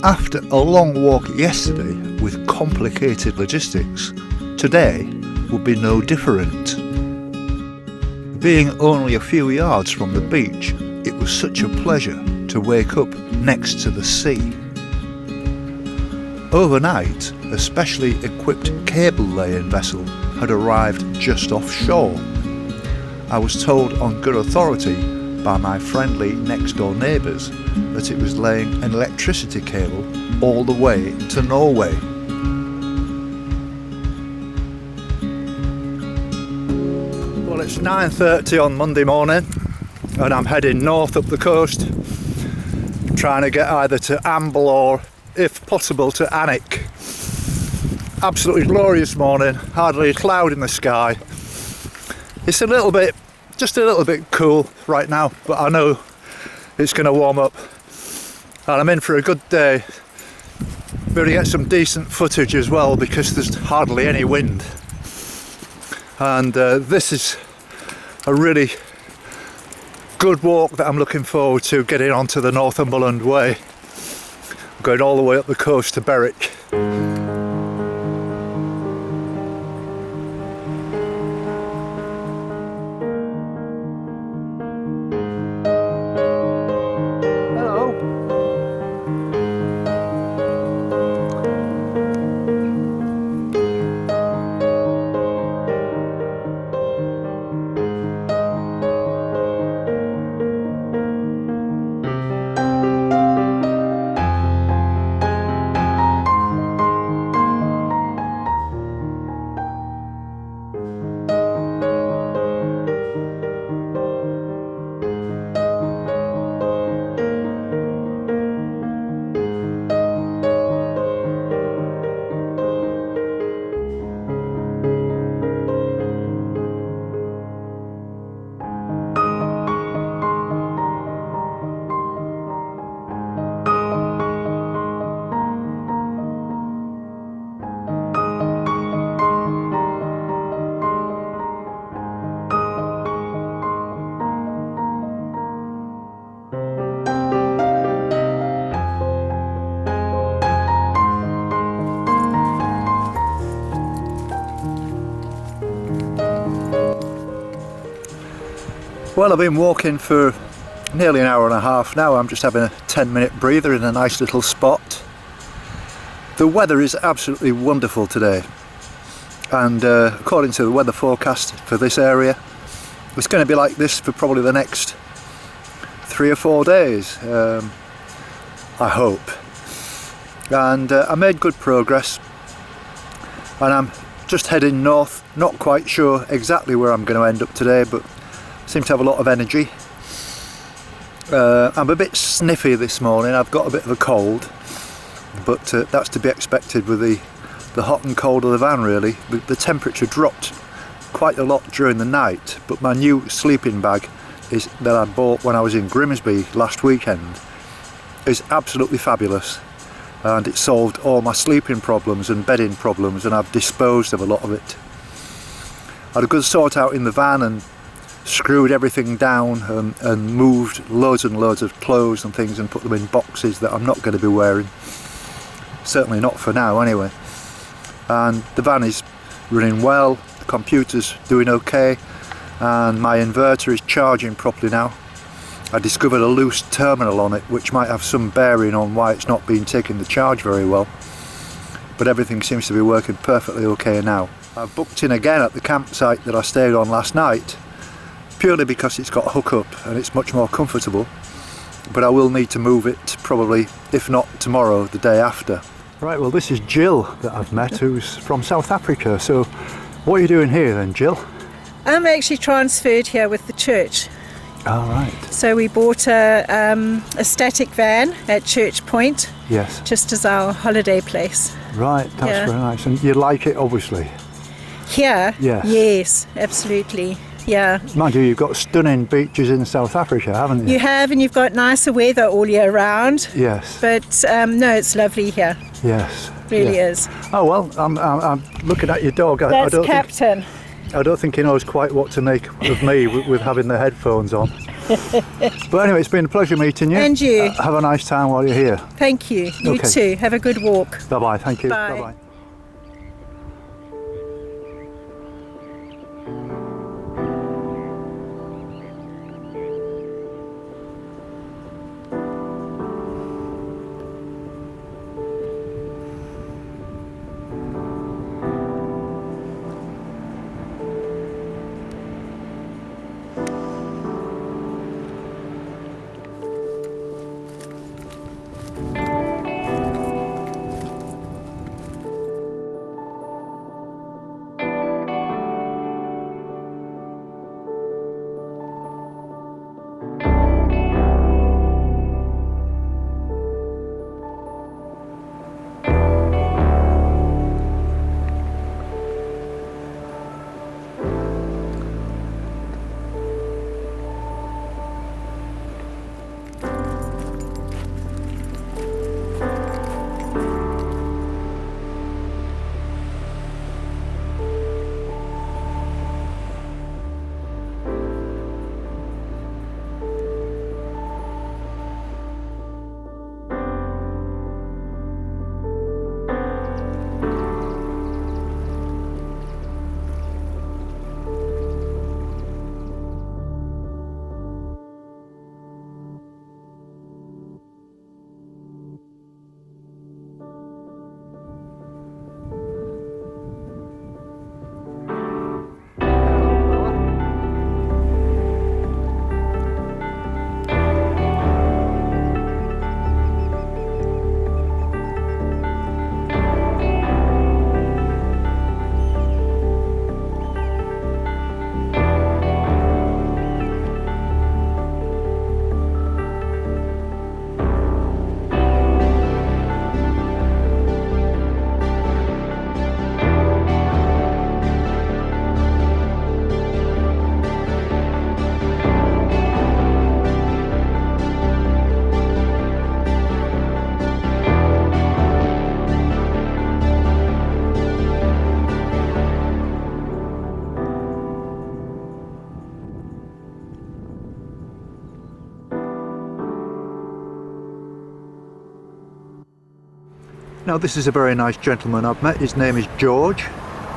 After a long walk yesterday with complicated logistics, today would be no different. Being only a few yards from the beach, it was such a pleasure to wake up next to the sea. Overnight, a specially equipped cable laying vessel had arrived just offshore. I was told on good authority by my friendly next door neighbours that it was laying an electricity cable all the way to Norway. Well, it's 9:30 on Monday morning and I'm heading north up the coast, trying to get either to Amble or, if possible, to Alnmouth. Absolutely glorious morning, hardly a cloud in the sky. It's just a little bit cool right now, but I know it's going to warm up and I'm in for a good day. Going to get some decent footage as well because there's hardly any wind, and this is a really good walk that I'm looking forward to, getting onto the Northumberland Way, going all the way up the coast to Berwick. Well, I've been walking for nearly an hour and a half now. I'm just having a 10-minute breather in a nice little spot. The weather is absolutely wonderful today, and according to the weather forecast for this area, it's going to be like this for probably the next 3 or 4 days, I hope. And I made good progress and I'm just heading north, not quite sure exactly where I'm going to end up today, but seem to have a lot of energy. I'm a bit sniffy this morning. I've got a bit of a cold, but that's to be expected with the hot and cold of the van, really. The temperature dropped quite a lot during the night, but my new sleeping bag that I bought when I was in Grimsby last weekend is absolutely fabulous, and it solved all my sleeping problems and bedding problems, and I've disposed of a lot of it. I had a good sort out in the van and screwed everything down and moved loads and loads of clothes and things and put them in boxes that I'm not going to be wearing, certainly not for now anyway. And the van is running well, the computer's doing okay, and my inverter is charging properly now. I discovered a loose terminal on it which might have some bearing on why it's not been taking the charge very well, but everything seems to be working perfectly okay now. I've booked in again at the campsite that I stayed on last night, purely because it's got a hookup and it's much more comfortable, but I will need to move it probably, if not tomorrow, the day after. Right, well, this is Jill that I've met, who's from South Africa. So what are you doing here then, Jill? I'm actually transferred here with the church. All right. So we bought a static van at Church Point. Yes. Just as our holiday place. Right, that's very nice. And you like it, obviously? Here? Yes. Yes, absolutely. Yeah. Mind you, you've got stunning beaches in South Africa, haven't you? You have, and you've got nicer weather all year round. Yes. But no, it's lovely here. Yes. Really is. Oh well, I'm looking at your dog. That's Captain. I don't think he knows quite what to make of me with having the headphones on. But anyway, it's been a pleasure meeting you. And you. Have a nice time while you're here. Thank you. You Okay. too. Have a good walk. Bye-bye. Thank you. Bye. Bye-bye. Now this is a very nice gentleman I've met. His name is George,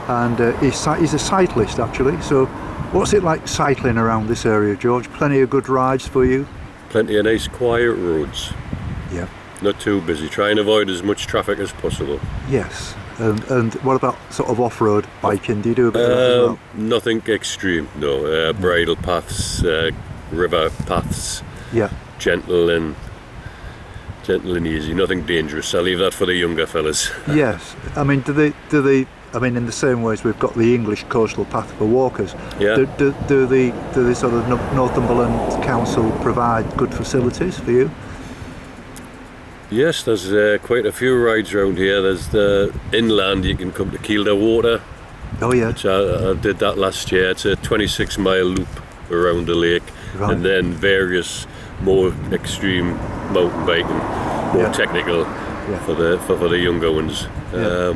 and he's a cyclist actually. So what's it like cycling around this area, George? Plenty of good rides for you? Plenty of nice quiet roads. Yeah. Not too busy. Try and avoid as much traffic as possible. Yes. And what about sort of off-road biking? Do you do a bit of that as well? Nothing extreme, no. Bridle paths, river paths. Yeah. Gentle and easy. Nothing dangerous. I'll leave that for the younger fellas. Yes. I mean, do they? I mean, in the same way as we've got the English coastal path for walkers, Yeah. do the sort of Northumberland Council provide good facilities for you? Yes, there's quite a few rides around here. There's the inland. You can come to Kielder Water, Oh yeah. which I did that last year. It's a 26-mile loop around the lake, Right. and then various more extreme mountain biking, more Yeah. technical Yeah. for the younger ones. Yeah.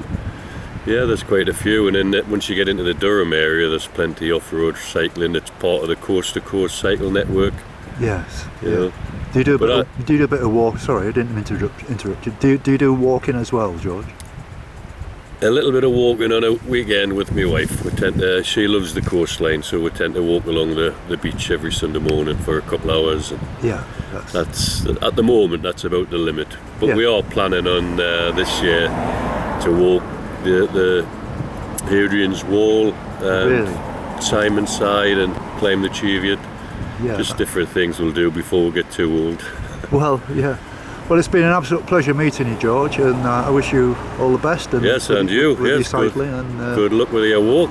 Yeah, there's quite a few, and then once you get into the Durham area, there's plenty off-road cycling. It's part of the coast-to-coast cycle network. Yes. You Yeah. know. Do you do But a bit of walk? Sorry, I didn't interrupt you. Do you do walking as well, George? A little bit of walking on a weekend with my wife. She loves the coastline, so we tend to walk along the beach every Sunday morning for a couple hours. And Yeah. that's at the moment. That's about the limit. But Yeah. we are planning on this year to walk the Hadrian's Wall, Really? Simonside, and climb the Cheviot. Yeah. Just different things we'll do before we get too old. Well, yeah. Well, it's been an absolute pleasure meeting you, George, and I wish you all the best. And Yes, and you. with your Yes, good. cycling. And, Good luck with your walk.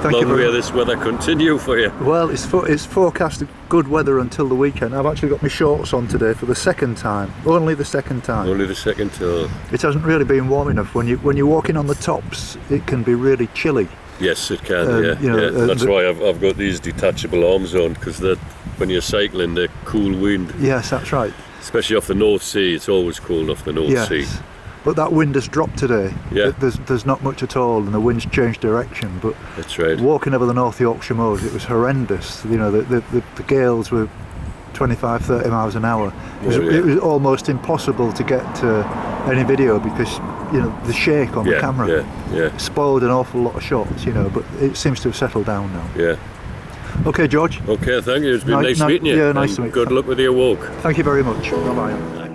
Thank you Long very may much. this weather continue for you. Well, it's forecast good weather until the weekend. I've actually got my shorts on today for the second time. Only the second time. Only the second till. It hasn't really been warm enough. When you're walking on the tops, it can be really chilly. Yes, it can. You know, yeah. That's why I've got these detachable arms on, because when you're cycling, they're cool wind, Yes, that's right. especially off the North Sea. It's always cold off the North Sea. Yes. But that wind has dropped today. Yeah. There's not much at all, and the wind's changed direction. But That's right. walking over the North Yorkshire moors, it was horrendous. You know, the gales were 25-30 miles an hour. Oh, yeah. It was almost impossible to get any video because, you know, the shake on the camera spoiled an awful lot of shots, you know, but it seems to have settled down now. Yeah. Okay, George. Okay, thank you. It's been nice meeting you. Yeah, nice to meet you. Good luck with your walk. Thank you very much. Bye-bye.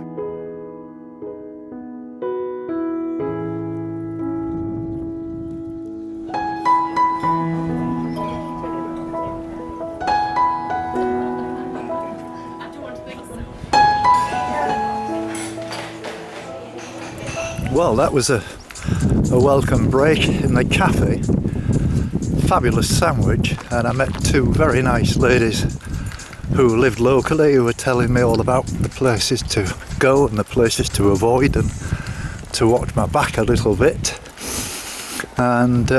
Well, that was a welcome break in the cafe. Fabulous sandwich, and I met two very nice ladies who lived locally who were telling me all about the places to go and the places to avoid, and to watch my back a little bit. And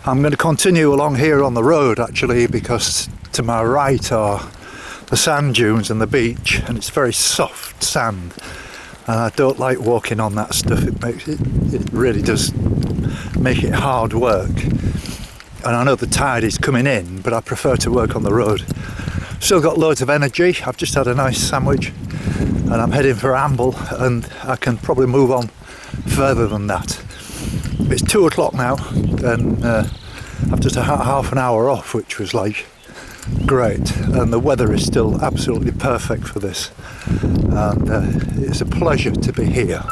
I'm going to continue along here on the road actually, because to my right are the sand dunes and the beach, and it's very soft sand. And I don't like walking on that stuff. It really does make it hard work. And I know the tide is coming in, but I prefer to work on the road. Still got loads of energy. I've just had a nice sandwich and I'm heading for Amble, and I can probably move on further than that. It's 2 o'clock now, and I've just had half an hour off, which was like great, and the weather is still absolutely perfect for this, and it's a pleasure to be here.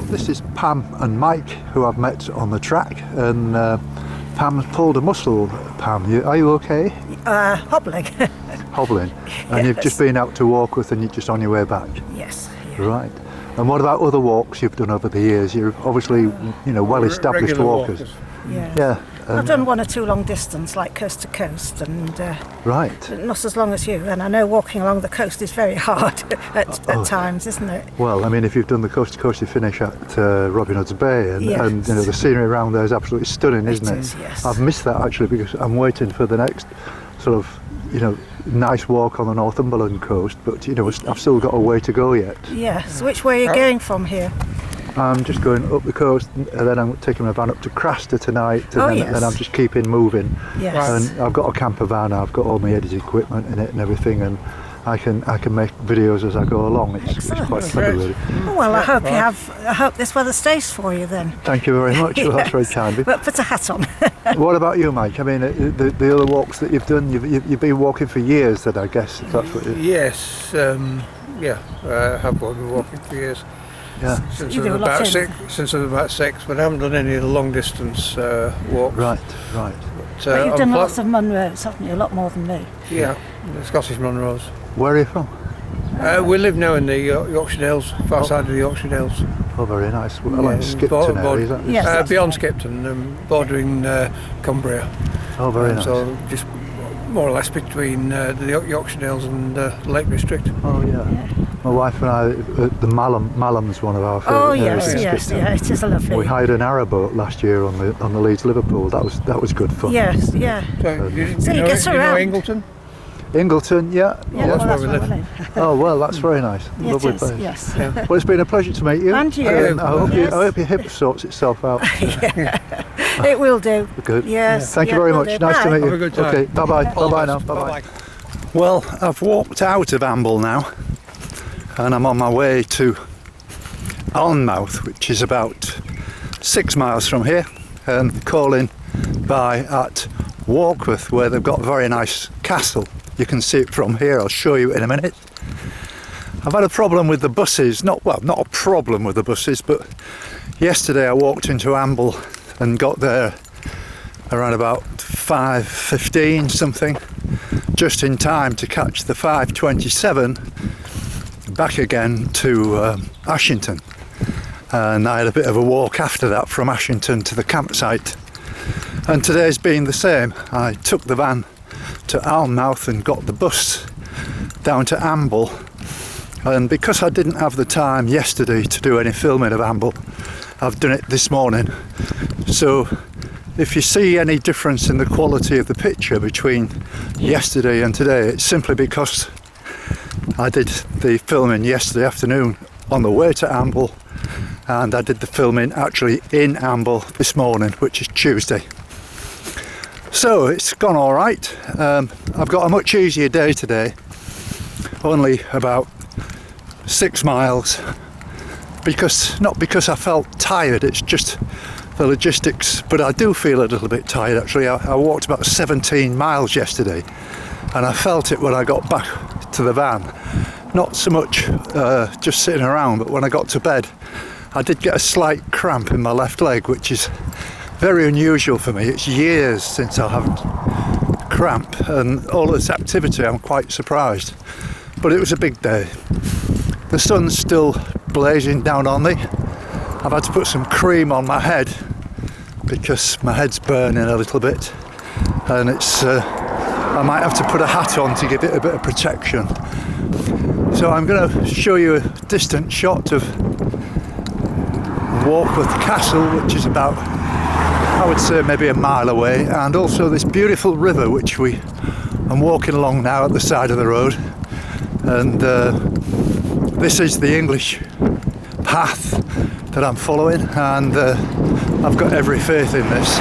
this is Pam and Mike, who I've met on the track, and Pam's pulled a muscle. Pam, are you okay? Hobbling. Hobbling. And you've just been out to walk with, and you're just on your way back? Yes. Yeah. Right. And what about other walks you've done over the years? You're obviously, well-established Regular walkers. Yeah. Yeah. I've done 1 or 2 long distance, like coast to coast, and Right. not as long as you. And I know walking along the coast is very hard at times, isn't it? Well, I mean, if you've done the coast to coast, you finish at Robin Hood's Bay, and the scenery around there is absolutely stunning, isn't it? It is, yes. I've missed that actually because I'm waiting for the next sort of, nice walk on the Northumberland coast, but I've still got a way to go yet. Yes. Which way are you going from here? I'm just going up the coast, and then I'm taking my van up to Craster tonight, and then I'm just keeping moving. Yes. And I've got a camper van, I've got all my editing equipment in it and everything, and I can make videos as I go along. It's quite clever, really. Oh, well, I hope this weather stays for you then. Thank you very much. Well, that's very kind of you. But put a hat on. What about you, Mike? I mean, the other walks that you've done, you've been walking for years, then I guess. If that's what you... Yes, I have been walking for years. Yeah. Since You I do was a lot about in. 6, but I haven't done any of the long distance walks. Right. But you've done lots of Munros, haven't you? A lot more than me. Yeah, the Scottish Munros. Where are you from? We live now in the Yorkshire Dales, far side of the Yorkshire Dales. Oh, very nice. Well, like Skipton area, is that? Yes, that's beyond Skipton, bordering Cumbria. Oh, very nice. So just more or less between the Yorkshire Dales and Lake District. Oh, yeah. My wife and I, the Malham's one of our favourite areas in Skipton. It is a lovely. We hired an arrowboat last year on the Leeds Liverpool. That was good fun. Yes, yeah. So you get know around. Ingleton? Ingleton, yeah. Yeah, that's well, where we that's live. where Oh well, that's very nice. we live. Lovely It is, place. yes. Well, it's been a pleasure to meet you. And you. I hope Yes. I hope your hip sorts itself out. It will do. Good. Yes. Thank you yeah, very it will much. do. Nice to Bye. meet you. Have a good time. Okay. Bye bye. All Bye bye the now. best. Bye bye. Well, I've walked out of Amble now, and I'm on my way to Alnmouth, which is about 6 miles from here, and calling by at Warkworth, where they've got a very nice castle. You can see it from here. I'll show you in a minute. I've had a problem with the buses. Not a problem with the buses, but yesterday I walked into Amble and got there around about 5:15 something, just in time to catch the 5:27 back again to Ashington. And I had a bit of a walk after that from Ashington to the campsite. And today's been the same. I took the van to Alnmouth and got the bus down to Amble. And because I didn't have the time yesterday to do any filming of Amble, I've done it this morning. So if you see any difference in the quality of the picture between yesterday and today, it's simply because I did the filming yesterday afternoon on the way to Amble, and I did the filming actually in Amble this morning, which is Tuesday. So it's gone all right. I've got a much easier day today, only about 6 miles, not because I felt tired, it's just the logistics, but I do feel a little bit tired actually. I walked about 17 miles yesterday, and I felt it when I got back to the van. Not so much just sitting around, but when I got to bed I did get a slight cramp in my left leg, which is very unusual for me. It's years since I haven't cramp, and all this activity I'm quite surprised. But it was a big day. The sun's still blazing down on me. I've had to put some cream on my head because my head's burning a little bit, and it's I might have to put a hat on to give it a bit of protection. So I'm going to show you a distant shot of Warkworth Castle, which is about, I would say, maybe a mile away, and also this beautiful river which I'm walking along now at the side of the road, and this is the English path that I'm following, and I've got every faith in this.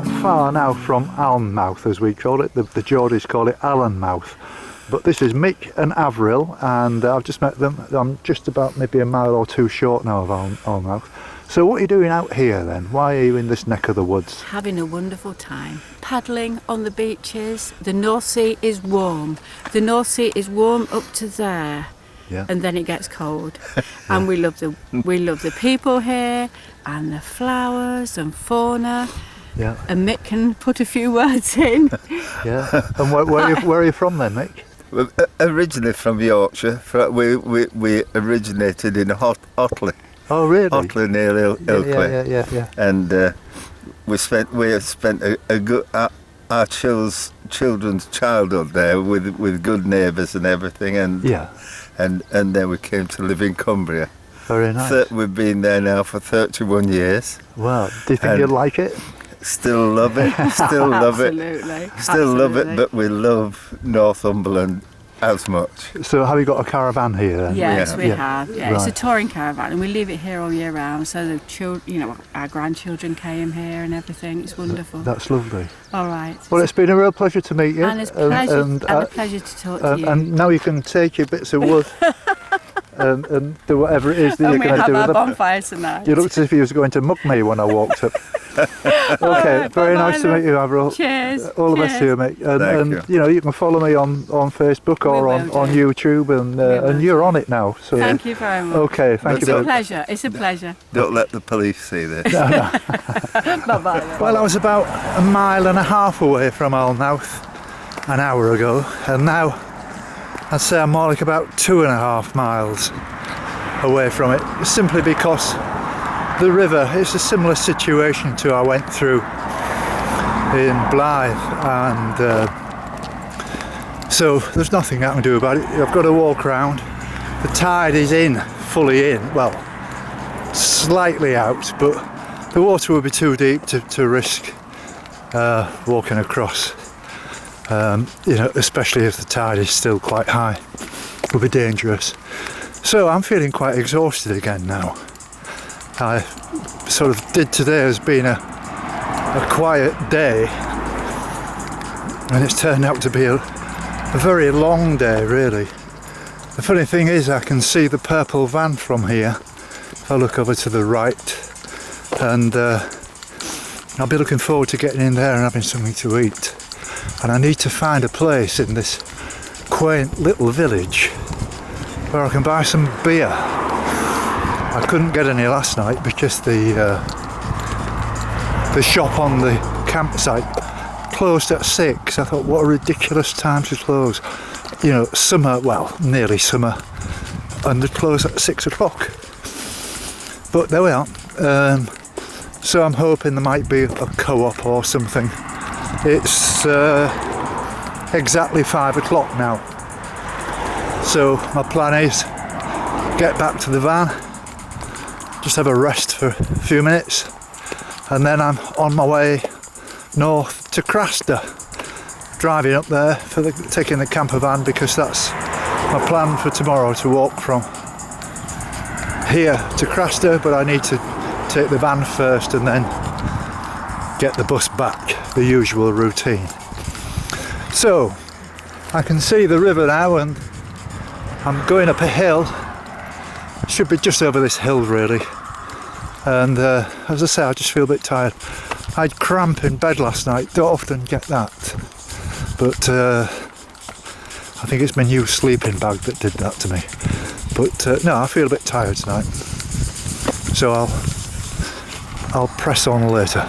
not far now from Alnmouth, as we call it. The Geordies call it Alnmouth. But this is Mick and Avril, and I've just met them. I'm just about maybe a mile or two short now of Alnmouth. So what are you doing out here then? Why are you in this neck of the woods? Having a wonderful time. Paddling on the beaches. The North Sea is warm. The North Sea is warm up to there. Yeah. And then it gets cold. And we love the people here and the flowers and fauna. Yeah. And Mick can put a few words in. Yeah. And where are you from then, Mick? Well, originally from Yorkshire. We originated in Otley. Oh, really? Otley near Ilkley. Yeah. And we spent a good our children's childhood there with good neighbours and everything. And yeah. And then we came to live in Cumbria. Very nice. We've been there now for 31 years. Wow. Do you think you'd like it? Still love it. Still love it. Absolutely. Still love it, but we love Northumberland as much. So have you got a caravan here then? Yes, we have. Yeah, Right. It's a touring caravan, and we leave it here all year round. So the children, our grandchildren came here and everything. It's wonderful. That's lovely. All right. Well, it's been a real pleasure to meet you. And it's a pleasure to talk to you. And now you can take your bits of wood and do whatever it is that you're And we going to have do our with them. bonfire tonight. You looked as if you was going to mug me when I walked up. Okay, right, very bye-bye, nice to meet you, Avril. Cheers. All the best to you, mate. And Thank you know, you can follow me on Facebook or We on will do. YouTube, and you're on it now. So Thank you very much. okay, thank It's you. a very pleasure. It's a pleasure. Don't let the police see this. Bye-bye. Well, I was about a mile and a half away from Alnmouth an hour ago, and now I'd say I'm more like about 2.5 miles away from it, simply because the river is a similar situation to I went through in Blyth, and so there's nothing I can do about it. I've got to walk around. The tide is fully in, well, slightly out, but the water would be too deep to risk walking across. You know, especially if the tide is still quite high, it would be dangerous. So I'm feeling quite exhausted again now. I sort of did today as being a quiet day, and it's turned out to be a very long day, really. The funny thing is, I can see the purple van from here if I look over to the right, and I'll be looking forward to getting in there and having something to eat. And I need to find a place in this quaint little village where I can buy some beer. I couldn't get any last night because the shop on the campsite closed at 6. I thought, what a ridiculous time to close. You know, summer, well, nearly summer, and they close at 6 o'clock. But there we are. So I'm hoping there might be a co-op or something. It's exactly 5 o'clock now. So my plan is get back to the van, just have a rest for a few minutes, and then I'm on my way north to Craster, driving up there taking the camper van, because that's my plan for tomorrow, to walk from here to Craster, but I need to take the van first and then get the bus back, the usual routine. So I can see the river now, and I'm going up a hill. Should be just over this hill really, and as I say, I just feel a bit tired. I had cramp in bed last night. Don't often get that, but I think it's my new sleeping bag that did that to me. But no, I feel a bit tired tonight, so I'll press on later.